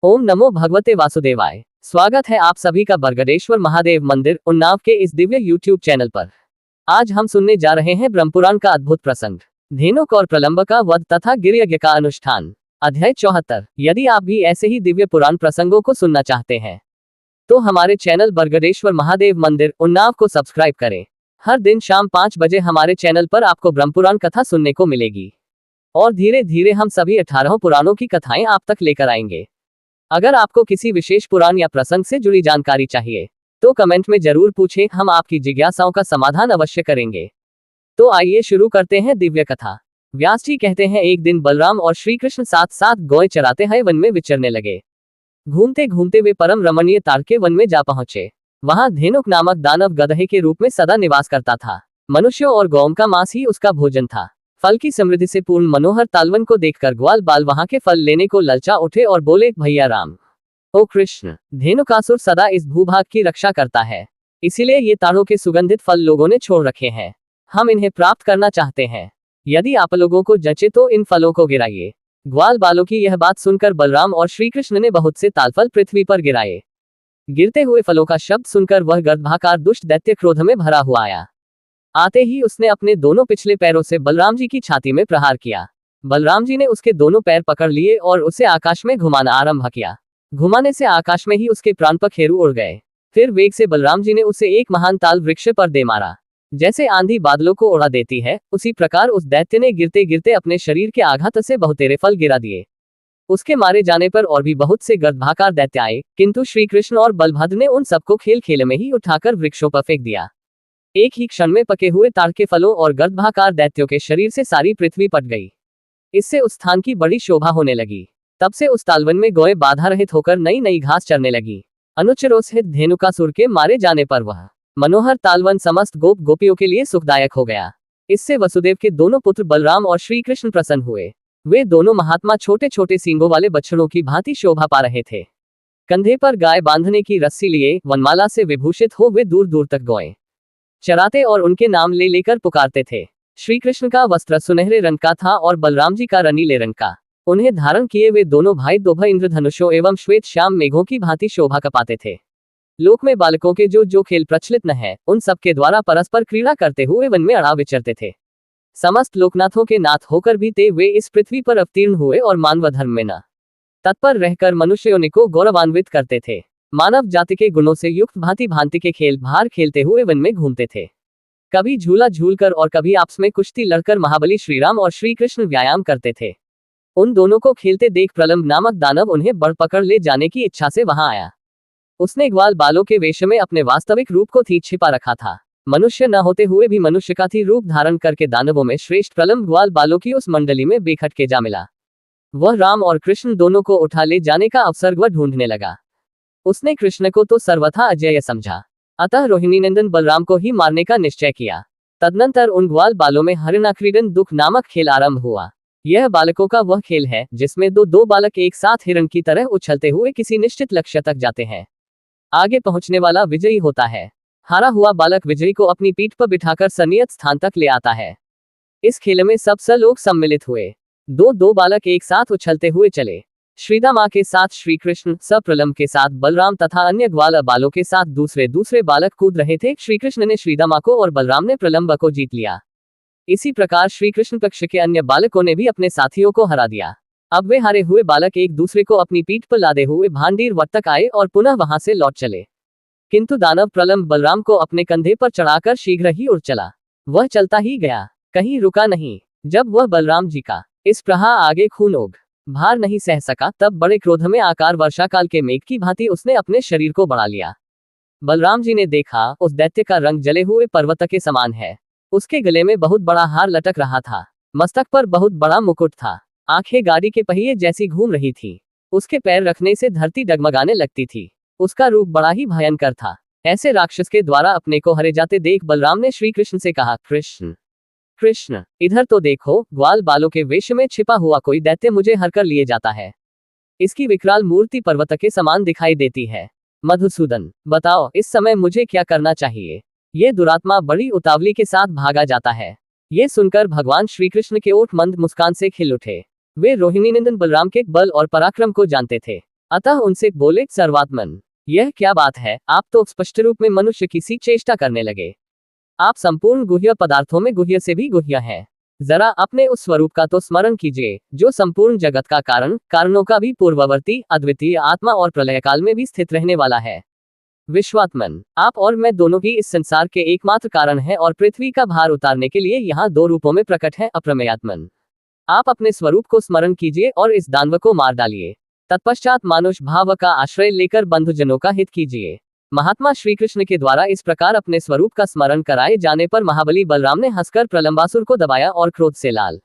ओम नमो भगवते वासुदेवाय। स्वागत है आप सभी का बरगदेश्वर महादेव मंदिर उन्नाव के इस दिव्य YouTube चैनल पर। आज हम सुनने जा रहे हैं ब्रह्मपुराण का अद्भुत प्रसंग, धेनुक और प्रलंब का वध तथा गिरयज्ञ का अनुष्ठान, अध्याय 74। यदि आप भी ऐसे ही दिव्य पुराण प्रसंगों को सुनना चाहते हैं तो हमारे चैनल बरगदेश्वर महादेव मंदिर उन्नाव को सब्सक्राइब करें। हर दिन शाम 5 बजे हमारे चैनल पर आपको ब्रह्मपुराण कथा सुनने को मिलेगी और धीरे धीरे हम सभी 18 पुराणों की कथाएं आप तक लेकर आएंगे। अगर आपको किसी विशेष पुराण या प्रसंग से जुड़ी जानकारी चाहिए तो कमेंट में जरूर पूछें, हम आपकी जिज्ञासाओं का समाधान अवश्य करेंगे। तो आइए शुरू करते हैं दिव्य कथा। व्यास जी कहते हैं, एक दिन बलराम और श्री कृष्ण साथ साथ गौएं चराते हुए वन में विचरने लगे। घूमते घूमते वे परम रमणीय ताड़के वन में जा पहुंचे। वहां धेनुक नामक दानव गधे के रूप में सदा निवास करता था। मनुष्यों और गौओं का मांस ही उसका भोजन था। फल की समृद्धि से पूर्ण मनोहर तालवन को देखकर ग्वाल बाल वहां के फल लेने को ललचा उठे और बोले, भैया राम, ओ कृष्ण, धेनुकासुर सदा इस भूभाग की रक्षा करता है, इसीलिए ये ताड़ों के सुगंधित फल लोगों ने छोड़ रखे हैं। हम इन्हें प्राप्त करना चाहते हैं। यदि आप लोगों को जचे तो इन फलों को गिराइए। ग्वाल बालों की यह बात सुनकर बलराम और श्री कृष्ण ने बहुत से तालफल पृथ्वी पर गिराए। गिरते हुए फलों का शब्द सुनकर वह गर्दभाकार दुष्ट दैत्य क्रोध में भरा हुआ आया। आते ही उसने अपने दोनों पिछले पैरों से बलराम जी की छाती में प्रहार किया। बलराम जी ने उसके दोनों पैर पकड़ लिए और उसे आकाश में घुमाना आरंभ किया। घुमाने से आकाश में ही उसके प्राण पखेरु उड़ गए। फिर वेग से बलराम जी ने उसे एक महान ताल वृक्ष पर दे मारा। जैसे आंधी बादलों को उड़ा देती है, उसी प्रकार उस दैत्य ने गिरते गिरते अपने शरीर के आघात से बहुतेरे फल गिरा दिए। उसके मारे जाने पर और भी बहुत से गर्दभाकार दैत्य आए, किंतु श्री कृष्ण और बलभद्र ने उन सबको खेल खेल में ही उठाकर वृक्षों पर फेंक दिया। एक ही क्षण में पके हुए ताड़ के फलों और गर्दभाकार दैत्यों के शरीर से सारी पृथ्वी पट गई। इससे उस स्थान की बड़ी शोभा होने लगी। तब से उस तालवन में गौएं बाधा रहित होकर नई नई घास चरने लगी। अनुचरोत्साहित धेनुकासुर के मारे जाने पर वह मनोहर तालवन समस्त गोप गोपियों के लिए सुखदायक हो गया। इससे वसुदेव के दोनों पुत्र बलराम और श्री कृष्ण प्रसन्न हुए। वे दोनों महात्मा छोटे छोटे सींगों वाले बछड़ों की भांति शोभा पा रहे थे। कंधे पर गाय बांधने की रस्सी लिए वनमाला से विभूषित हो वे दूर दूर तक गौएं चराते और उनके नाम ले लेकर पुकारते थे। श्री कृष्ण का वस्त्र सुनहरे रंग का था और बलराम जी का रनीले रंग का। उन्हें धारण किए वे दोनों भाई दोभा इंद्रधनुषों एवं श्वेत श्याम मेघों की भांति शोभा कपाते थे। लोक में बालकों के जो जो खेल प्रचलित न है, उन सबके द्वारा परस्पर क्रीड़ा करते हुए वन में अड़ा विचरते थे। समस्त लोकनाथों के नाथ होकर भी वे इस पृथ्वी पर अवतीर्ण हुए और मानव धर्म में न तत्पर रहकर मनुष्यों को गौरवान्वित करते थे। मानव जाति के गुणों से युक्त भांति भांति के खेल भार खेलते हुए वन में घूमते थे। कभी झूला झूलकर और कभी आपस में कुश्ती लड़कर महाबली श्रीराम और श्री कृष्ण व्यायाम करते थे। उन दोनों को खेलते देख प्रलंब नामक दानव उन्हें बड़ पकड़ ले जाने की इच्छा से वहां आया। उसने ग्वाल बालों के वेश में अपने वास्तविक रूप को छिपा रखा था। मनुष्य न होते हुए भी मनुष्य का थी रूप धारण करके दानवों में श्रेष्ठ प्रलंब ग्वाल बालों की उस मंडली में बेखटके जा मिला। वह राम और कृष्ण दोनों को उठा ले जाने का अवसर वह ढूंढने लगा। उसने कृष्ण को तो सर्वथा अजेय समझा, अतः रोहिणी नंदन बलराम को ही मारने का निश्चय किया। तदनंतर उन ग्वाल बालों में हरिणाक्रीडन दुख नामक खेल आरंभ हुआ। यह बालकों का वह खेल है जिसमें दो बालक एक साथ हिरण की तरह उछलते हुए किसी निश्चित लक्ष्य तक जाते हैं। आगे पहुंचने वाला विजयी होता है। हारा हुआ बालक विजयी को अपनी पीठ पर बिठाकर सनियत स्थान तक ले आता है। इस खेल में सब लोग सम्मिलित हुए। दो बालक एक साथ उछलते हुए चले। श्रीदामा के साथ श्री कृष्ण, प्रलंब के साथ बलराम तथा अन्य ग्वाल बालों के साथ दूसरे बालक कूद रहे थे। श्री कृष्ण ने श्रीदामा को और बलराम ने प्रलंब को जीत लिया। इसी प्रकार श्री कृष्ण पक्ष के अन्य बालकों ने भी अपने साथियों को हरा दिया। अब वे हारे हुए बालक एक दूसरे को अपनी पीठ पर लादे हुए भांडीर वट तक आए और पुनः वहां से लौट चले। किंतु दानव प्रलंब बलराम को अपने कंधे पर चढ़ाकर शीघ्र ही उड़ चला। वह चलता ही गया, कहीं रुका नहीं। जब वह बलराम जी का इस प्रहार आगे खूनोग भार नहीं सह सका, तब बड़े क्रोध में आकार वर्षा काल के मेघ की भांति उसने अपने शरीर को बढ़ा लिया। बलराम जी ने देखा, उस दैत्य का रंग जले हुए पर्वत के समान है। उसके गले में बहुत बड़ा हार लटक रहा था। मस्तक पर बहुत बड़ा मुकुट था। आंखें गाड़ी के पहिए जैसी घूम रही थी। उसके पैर रखने से धरती डगमगाने लगती थी। उसका रूप बड़ा ही भयंकर था। ऐसे राक्षस के द्वारा अपने को हरे जाते देख बलराम ने श्री कृष्ण से कहा, कृष्ण कृष्ण, इधर तो देखो, ग्वाल बालों के वेश में छिपा हुआ कोई दैत्य मुझे हर कर लिए जाता है। इसकी विकराल मूर्ति पर्वत के समान दिखाई देती है। मधुसूदन, बताओ इस समय मुझे क्या करना चाहिए। ये दुरात्मा बड़ी उतावली के साथ भागा जाता है। ये सुनकर भगवान श्री कृष्ण के ओठ मंद मुस्कान से खिल उठे। वे रोहिणी नंदन बलराम के बल और पराक्रम को जानते थे, अतः उनसे बोले, सर्वात्मन, यह क्या बात है, आप तो स्पष्ट रूप में मनुष्य की सी चेष्टा करने लगे। आप संपूर्ण गुह्य पदार्थों में गुह्य से भी गुह्य हैं। जरा अपने उस स्वरूप का तो स्मरण कीजिए, जो संपूर्ण जगत का कारण, कारणों का भी पूर्ववर्ती, अद्वितीय आत्मा और प्रलय काल में भी स्थित रहने वाला है। विश्वात्मन, आप और मैं दोनों ही इस संसार के एकमात्र कारण हैं और पृथ्वी का भार उतारने के लिए यहाँ दो रूपों में प्रकट है। अप्रमेयात्मन, आप अपने स्वरूप को स्मरण कीजिए और इस दानव को मार डालिए। तत्पश्चात मानुष भाव का आश्रय लेकर बंधुजनों का हित कीजिए। महात्मा श्री कृष्ण के द्वारा इस प्रकार अपने स्वरूप का स्मरण कराए जाने पर महाबली बलराम ने हंसकर प्रलंबासुर को दबाया और क्रोध से लाल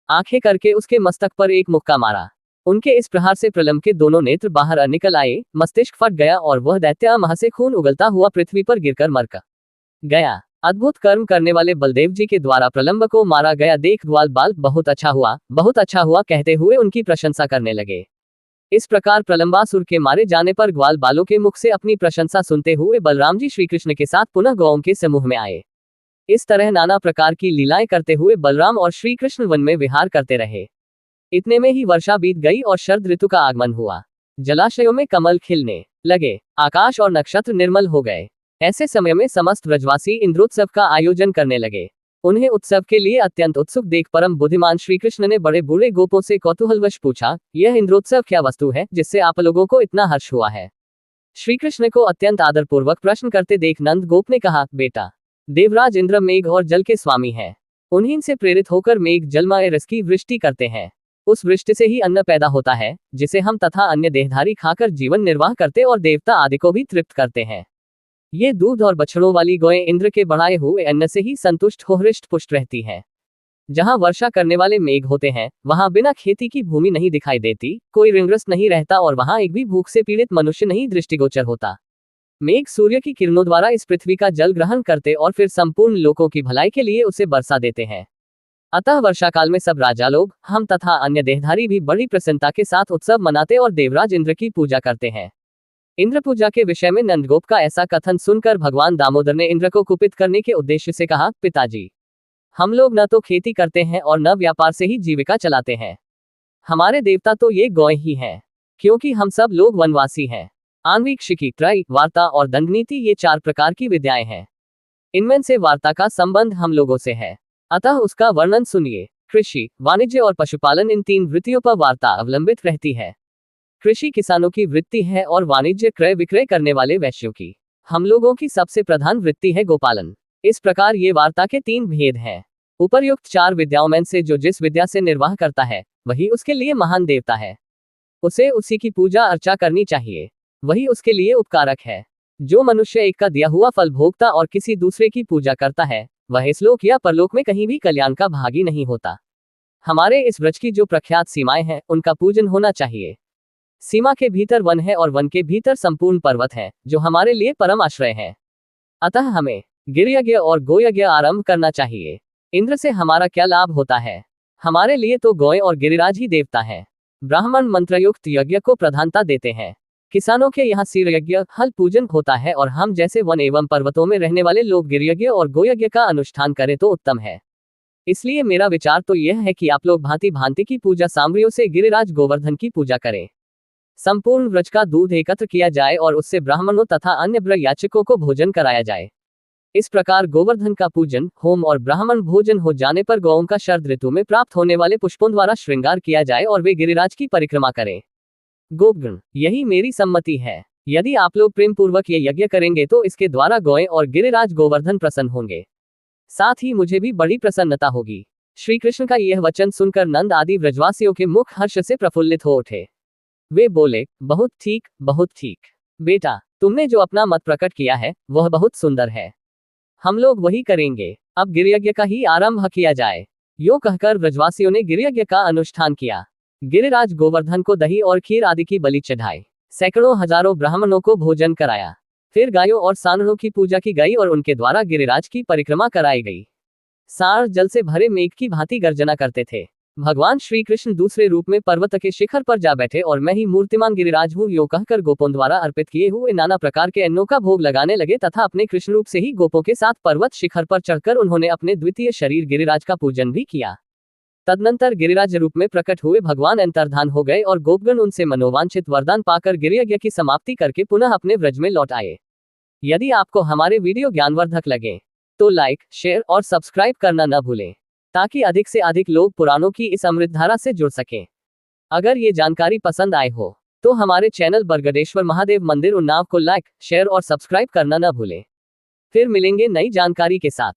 आंखें करके उसके मस्तक पर एक मुक्का मारा। उनके इस प्रहार से प्रलंब के दोनों नेत्र बाहर निकल आए, मस्तिष्क फट गया और वह दैत्य मह से खून उगलता हुआ पृथ्वी पर गिरकर मर गया। अद्भुत कर्म करने वाले बलदेव जी के द्वारा प्रलंब को मारा गया देख ग्वाल बाल बहुत अच्छा हुआ कहते हुए उनकी प्रशंसा करने लगे। इस प्रकार प्रलंबासुर के मारे जाने पर ग्वाल बालों के मुख से अपनी प्रशंसा सुनते हुए बलराम जी श्री कृष्ण के साथ पुनः गौओं के समूह में आए। इस तरह नाना प्रकार की लीलाएं करते हुए बलराम और श्री कृष्ण वन में विहार करते रहे। इतने में ही वर्षा बीत गई और शरद ऋतु का आगमन हुआ। जलाशयों में कमल खिलने लगे, आकाश और नक्षत्र निर्मल हो गए। ऐसे समय में समस्त ब्रजवासी इंद्रोत्सव का आयोजन करने लगे। उन्हें उत्सव के लिए अत्यंत उत्सुक देख परम बुद्धिमान श्री कृष्ण ने बड़े बूढ़े गोपों से कौतूहलवश पूछा, यह इंद्रोत्सव क्या वस्तु है जिससे आप लोगों को इतना हर्ष हुआ है? श्री कृष्ण को अत्यंत आदरपूर्वक प्रश्न करते देख नंद गोप ने कहा, बेटा, देवराज इंद्र मेघ और जल के स्वामी हैं। उन्हीं से प्रेरित होकर मेघ जलमय रस की वृष्टि करते हैं। उस वृष्टि से ही अन्न पैदा होता है, जिसे हम तथा अन्य देहधारी खाकर जीवन निर्वाह करते और देवता आदि को भी तृप्त करते हैं। ये दूध और बछड़ों वाली गौएं इंद्र के बढ़ाए हुए अन्न से ही संतुष्ट हो हृष्ट पुष्ट रहती हैं। जहां वर्षा करने वाले मेघ होते हैं, वहां बिना खेती की भूमि नहीं दिखाई देती, कोई ऋणग्रस्त नहीं रहता और वहां एक भी भूख से पीड़ित मनुष्य नहीं दृष्टिगोचर होता। मेघ सूर्य की किरणों द्वारा इस पृथ्वी का जल ग्रहण करते और फिर संपूर्ण लोगों की भलाई के लिए उसे बरसा देते हैं। अतः वर्षा काल में सब राजा लोग, हम तथा अन्य देहधारी भी बड़ी प्रसन्नता के साथ उत्सव मनाते और देवराज इंद्र की पूजा करते हैं। इंद्र पूजा के विषय में नंदगोप का ऐसा कथन सुनकर भगवान दामोदर ने इंद्र को कुपित करने के उद्देश्य से कहा, पिताजी, हम लोग न तो खेती करते हैं और न व्यापार से ही जीविका चलाते हैं। हमारे देवता तो ये गौएं ही हैं, क्योंकि हम सब लोग वनवासी हैं। आन्वीक्षिकी, क्रय, वार्ता और दंडनीति ये 4 प्रकार की विद्याएं हैं। इनमें से वार्ता का संबंध हम लोगों से है, अतः उसका वर्णन सुनिए। कृषि, वाणिज्य और पशुपालन, इन 3 वृत्तियों पर वार्ता अवलंबित रहती है। कृषि किसानों की वृत्ति है और वाणिज्य क्रय विक्रय करने वाले वैश्यों की। हम लोगों की सबसे प्रधान वृत्ति है गोपालन। इस प्रकार ये वार्ता के 3 भेद हैं। उपर्युक्त 4 विद्याओं में से जो जिस विद्या से निर्वाह करता है, वही उसके लिए महान देवता है। उसे उसी की पूजा अर्चा करनी चाहिए, वही उसके लिए उपकारक है। जो मनुष्य एक का दिया हुआ फल भोगता और किसी दूसरे की पूजा करता है, वह इस लोक या परलोक में कहीं भी कल्याण का भागी नहीं होता। हमारे इस व्रज की जो प्रख्यात सीमाएं हैं, उनका पूजन होना चाहिए। सीमा के भीतर वन है और वन के भीतर संपूर्ण पर्वत है, जो हमारे लिए परम आश्रय है। अतः हमें गिरयज्ञ और गोयज्ञ आरंभ करना चाहिए। इंद्र से हमारा क्या लाभ होता है? हमारे लिए तो गौएं और गिरिराज ही देवता है। ब्राह्मण मंत्रयुक्त यज्ञ को प्रधानता देते हैं। किसानों के यहाँ सिर यज्ञ, हल पूजन होता है और हम जैसे वन एवं पर्वतों में रहने वाले लोग गिरयज्ञ और गोयज्ञ का अनुष्ठान करें तो उत्तम है। इसलिए मेरा विचार तो यह है कि आप लोग भांति भांति की पूजा सामग्रियों से गिरिराज गोवर्धन की पूजा करें। संपूर्ण व्रज का दूध एकत्र किया जाए और उससे ब्राह्मणों तथा अन्य ब्र याचकों को भोजन कराया जाए। इस प्रकार गोवर्धन का पूजन, होम और ब्राह्मण भोजन हो जाने पर गौओं का शरद ऋतु में प्राप्त होने वाले पुष्पों द्वारा श्रृंगार किया जाए और वे गिरिराज की परिक्रमा करें। गोपगण, यही मेरी सम्मति है। यदि आप लोग प्रेम पूर्वक ये यज्ञ करेंगे तो इसके द्वारा गौएं और गिरिराज गोवर्धन प्रसन्न होंगे, साथ ही मुझे भी बड़ी प्रसन्नता होगी। श्री कृष्ण का यह वचन सुनकर नंद आदि ब्रजवासियों के मुख हर्ष से प्रफुल्लित हो उठे। वे बोले, बहुत ठीक, बहुत ठीक। बेटा, तुमने जो अपना मत प्रकट किया है, वह बहुत सुंदर है। हम लोग वही करेंगे। अब गिरयज्ञ का ही आरंभ किया जाए। यो कहकर ब्रजवासियों ने गिरयज्ञ का अनुष्ठान किया। गिरिराज गोवर्धन को दही और खीर आदि की बलि चढ़ाई, सैकड़ों हजारों ब्राह्मणों को भोजन कराया। फिर गायों और सांडों की पूजा की गई और उनके द्वारा गिरिराज की परिक्रमा कराई गई। सांड जल से भरे मेघ की भांति गर्जना करते थे। भगवान श्री कृष्ण दूसरे रूप में पर्वत के शिखर पर जा बैठे और मैं ही मूर्तिमान गिरिराज हूँ यो कहकर गोपों द्वारा अर्पित किए हुए नाना प्रकार के अन्नों का भोग लगाने लगे तथा अपने कृष्ण रूप से ही गोपों के साथ पर्वत शिखर पर चढ़कर उन्होंने अपने द्वितीय शरीर गिरिराज का पूजन भी किया। तदनंतर गिरिराज रूप में प्रकट हुए भगवान अंतर्धान हो गए और गोपगण उनसे मनोवांछित वरदान पाकर गिरियज्ञ की समाप्ति करके पुनः अपने व्रज में लौट आए। यदि आपको हमारे वीडियो ज्ञानवर्धक लगे तो लाइक, शेयर और सब्सक्राइब करना न भूलें, ताकि अधिक से अधिक लोग पुराणों की इस अमृतधारा से जुड़ सकें। अगर ये जानकारी पसंद आए हो तो हमारे चैनल बरगदेश्वर महादेव मंदिर उन्नाव को लाइक, शेयर और सब्सक्राइब करना न भूलें। फिर मिलेंगे नई जानकारी के साथ।